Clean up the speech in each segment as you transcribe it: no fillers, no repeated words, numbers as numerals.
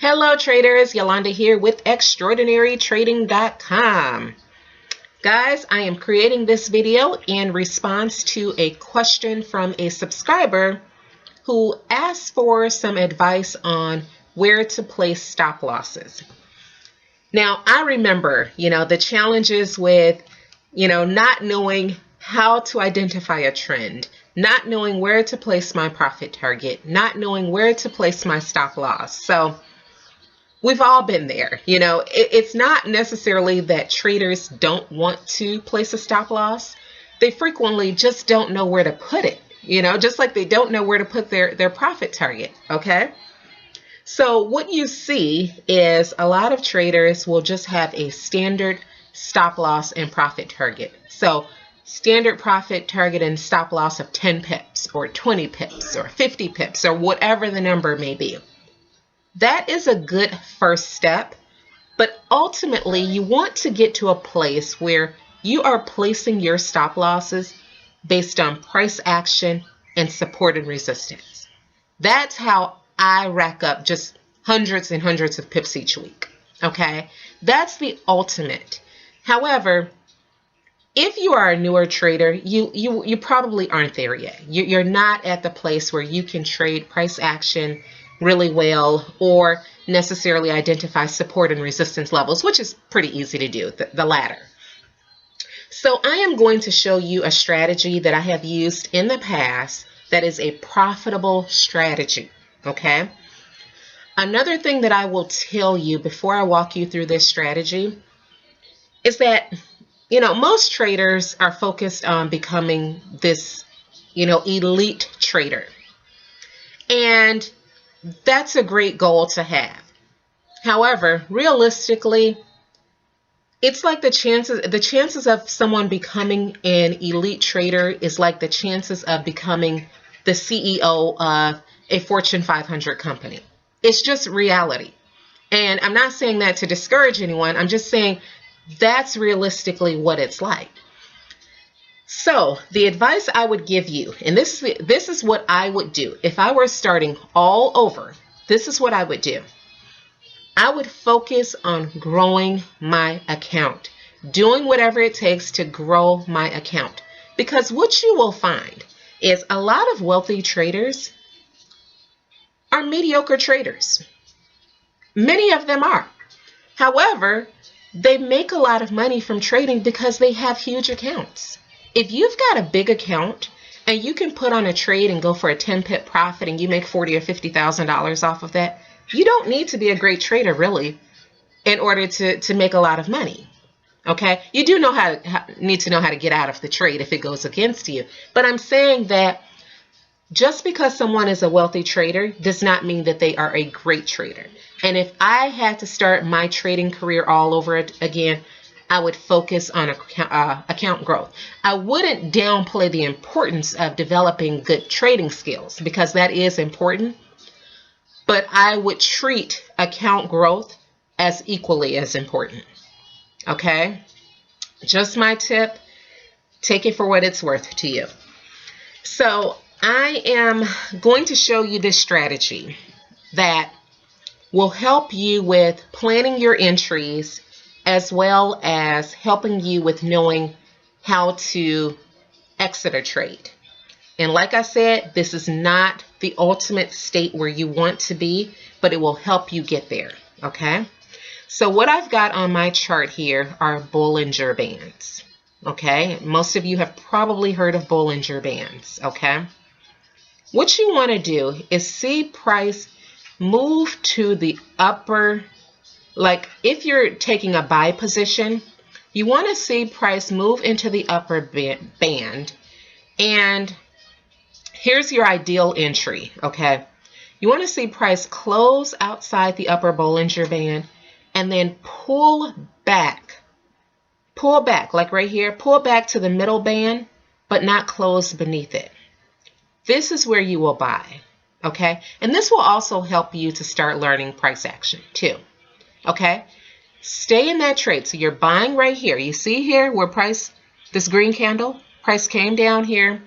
Hello traders, Yolanda here with extraordinarytrading.com. Guys, I am creating this video in response to a question from a subscriber who asked for some advice on where to place stop losses. Now, I remember, the challenges with, not knowing how to identify a trend, not knowing where to place my profit target, not knowing where to place my stop loss. So we've all been there. It's not necessarily that traders don't want to place a stop loss. They frequently just don't know where to put it, just like they don't know where to put their profit target. Okay. So what you see is a lot of traders will just have a standard stop loss and profit target. So standard profit target and stop loss of 10 pips or 20 pips or 50 pips or whatever the number may be. That is a good first step, but ultimately you want to get to a place where you are placing your stop losses based on price action and support and resistance. That's how I rack up just hundreds and hundreds of pips each week. Okay, that's the ultimate. However, if you are a newer trader, you probably aren't there yet. You're not at the place where you can trade price action really well or necessarily identify support and resistance levels, which is pretty easy to do, the latter. So I am going to show you a strategy that I have used in the past that is a profitable strategy. Okay. Another thing that I will tell you before I walk you through this strategy is that, most traders are focused on becoming this, elite trader. And that's a great goal to have. However, realistically, it's like the chances of someone becoming an elite trader is like the chances of becoming the CEO of a Fortune 500 company. It's just reality. And I'm not saying that to discourage anyone. I'm just saying that's realistically what it's like. So the advice I would give you, and this is what I would do if I were starting all over. This is what I would do. I would focus on growing my account, doing whatever it takes to grow my account. Because what you will find is a lot of wealthy traders are mediocre traders. Many of them are. However, they make a lot of money from trading because they have huge accounts. If you've got a big account and you can put on a trade and go for a 10 pip profit and you make $40,000 or $50,000 off of that, you don't need to be a great trader really in order to make a lot of money. Okay, you do need to know how to get out of the trade if it goes against you. But I'm saying that just because someone is a wealthy trader does not mean that they are a great trader. And if I had to start my trading career all over again, I would focus on account growth. I wouldn't downplay the importance of developing good trading skills because that is important, but I would treat account growth as equally as important. Okay? Just my tip. Take it for what it's worth to you. So I am going to show you this strategy that will help you with planning your entries as well as helping you with knowing how to exit a trade. And like I said, this is not the ultimate state where you want to be, but it will help you get there. Okay. So what I've got on my chart here are Bollinger Bands. Okay. Most of you have probably heard of Bollinger Bands. Okay. What you want to do is see price move to the upper, like if you're taking a buy position, you want to see price move into the upper band. And here's your ideal entry. Okay. You want to see price close outside the upper Bollinger Band and then pull back like right here, pull back to the middle band, but not close beneath it. This is where you will buy. Okay. And this will also help you to start learning price action too. Okay. Stay in that trade. So you're buying right here. You see here where price, this green candle, price came down here,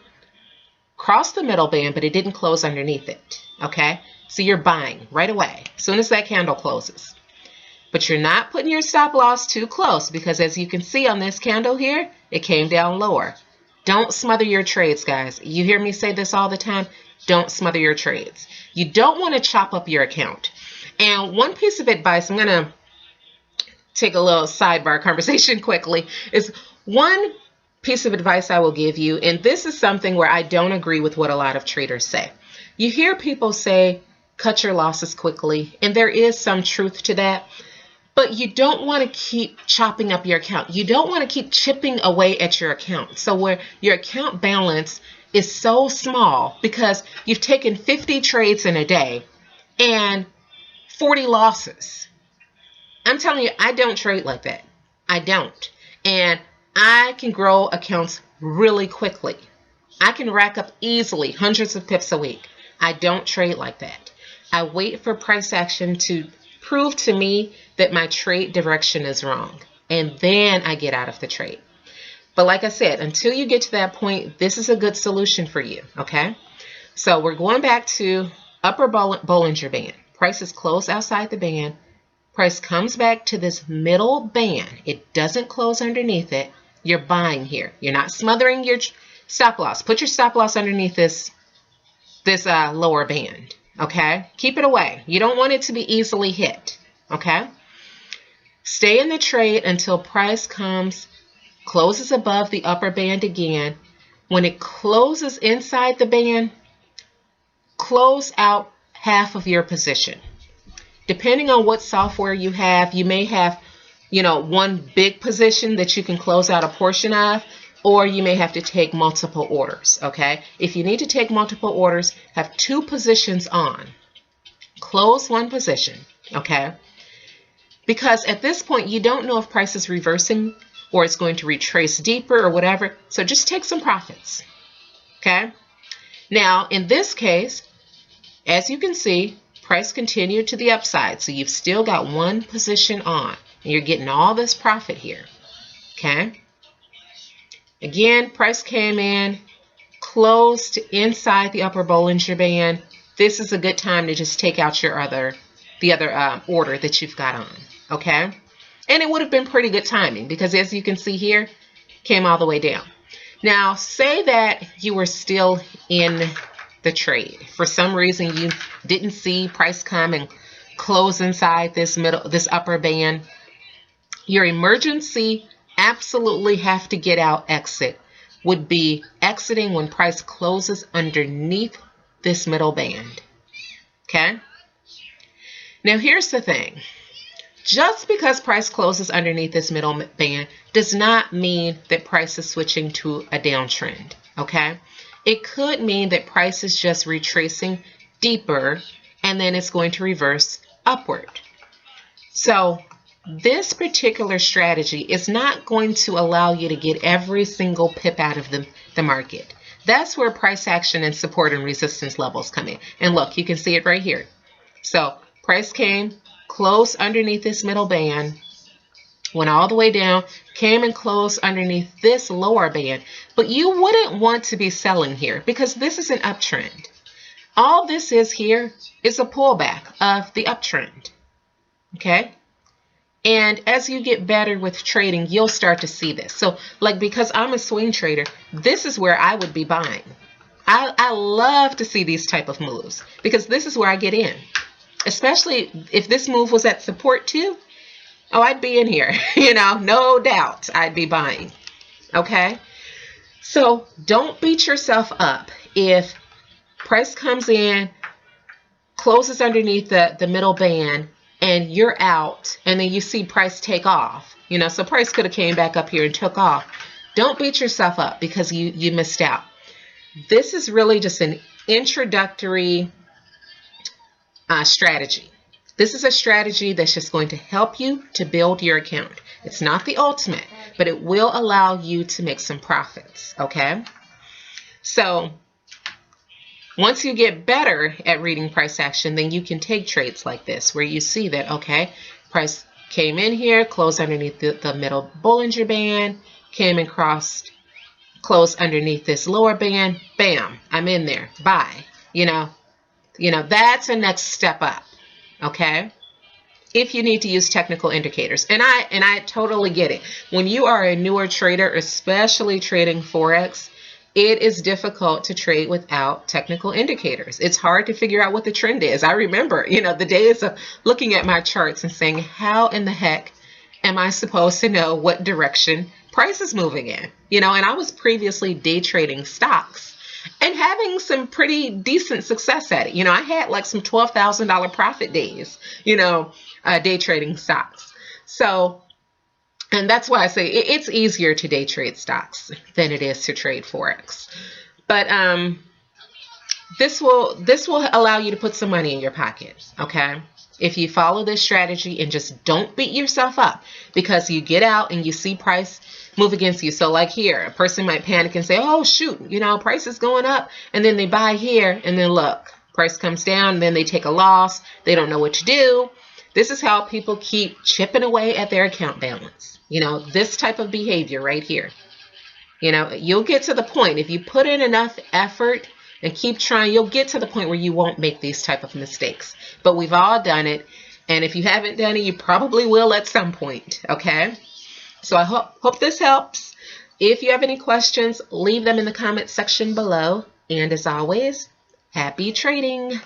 crossed the middle band, but it didn't close underneath it, okay? So you're buying right away, as soon as that candle closes. But you're not putting your stop loss too close, because as you can see on this candle here, it came down lower. Don't smother your trades, guys. You hear me say this all the time. Don't smother your trades. You don't want to chop up your account. And one piece of advice, I'm going to take a little sidebar conversation quickly, is one piece of advice I will give you, and this is something where I don't agree with what a lot of traders say. You hear people say, cut your losses quickly, and there is some truth to that, but you don't want to keep chopping up your account. You don't want to keep chipping away at your account. So where your account balance is so small because you've taken 50 trades in a day and 40 losses. I'm telling you, I don't trade like that. I don't. And I can grow accounts really quickly. I can rack up easily hundreds of pips a week. I don't trade like that. I wait for price action to prove to me that my trade direction is wrong, and then I get out of the trade. But like I said, until you get to that point, this is a good solution for you, okay? So we're going back to upper Bollinger Band. Prices close outside the band. Price comes back to this middle band. It doesn't close underneath it. You're buying here. You're not smothering your stop loss. Put your stop loss underneath this lower band, okay? Keep it away. You don't want it to be easily hit, okay? Stay in the trade until price closes above the upper band again. When it closes inside the band, close out half of your position. Depending on what software you have, you may have, one big position that you can close out a portion of, or you may have to take multiple orders, okay? If you need to take multiple orders, have 2 positions on. Close one position, okay? Because at this point, you don't know if price is reversing or it's going to retrace deeper or whatever, so just take some profits, okay? Now, in this case, as you can see, price continued to the upside, so you've still got 1 position on, and you're getting all this profit here, okay? Again, price came in, closed inside the upper Bollinger Band. This is a good time to just take out the other order that you've got on, okay? And it would have been pretty good timing because as you can see here, came all the way down. Now, say that you were still in the trade. For some reason, you didn't see price come and close inside this upper band. Your emergency absolutely have to get out exit would be exiting when price closes underneath this middle band, okay? Now, here's the thing. Just because price closes underneath this middle band does not mean that price is switching to a downtrend, okay? It could mean that price is just retracing deeper and then it's going to reverse upward. So this particular strategy is not going to allow you to get every single pip out of the market. That's where price action and support and resistance levels come in. And look, you can see it right here. So price came, closed underneath this middle band, went all the way down, came and closed underneath this lower band. But you wouldn't want to be selling here because this is an uptrend. All this is here is a pullback of the uptrend, okay? And as you get better with trading, you'll start to see this. So like, because I'm a swing trader, this is where I would be buying. I love to see these type of moves because this is where I get in. Especially if this move was at support too. Oh, I'd be in here, no doubt I'd be buying, okay? So don't beat yourself up if price comes in, closes underneath the middle band, and you're out, and then you see price take off. So price could have came back up here and took off. Don't beat yourself up because you missed out. This is really just an introductory strategy. This is a strategy that's just going to help you to build your account. It's not the ultimate, but it will allow you to make some profits, okay? So once you get better at reading price action, then you can take trades like this where you see that, okay, price came in here, closed underneath the middle Bollinger Band, came and crossed close underneath this lower band, bam, I'm in there, buy. You know, that's a next step up, okay? If you need to use technical indicators. And I totally get it. When you are a newer trader, especially trading Forex, it is difficult to trade without technical indicators. It's hard to figure out what the trend is. I remember, the days of looking at my charts and saying, how in the heck am I supposed to know what direction price is moving in? And I was previously day trading stocks and having some pretty decent success at it. I had like some $12,000 profit days, day trading stocks. So, and that's why I say it's easier to day trade stocks than it is to trade Forex. But this will allow you to put some money in your pocket, okay? If you follow this strategy and just don't beat yourself up because you get out and you see price move against you. So like here, a person might panic and say, oh, shoot, price is going up. And then they buy here and then look, price comes down and then they take a loss. They don't know what to do. This is how people keep chipping away at their account balance. This type of behavior right here. You'll get to the point, if you put in enough effort and keep trying, you'll get to the point where you won't make these type of mistakes. But we've all done it. And if you haven't done it, you probably will at some point. Okay. So I hope this helps. If you have any questions, leave them in the comment section below. And as always, happy trading.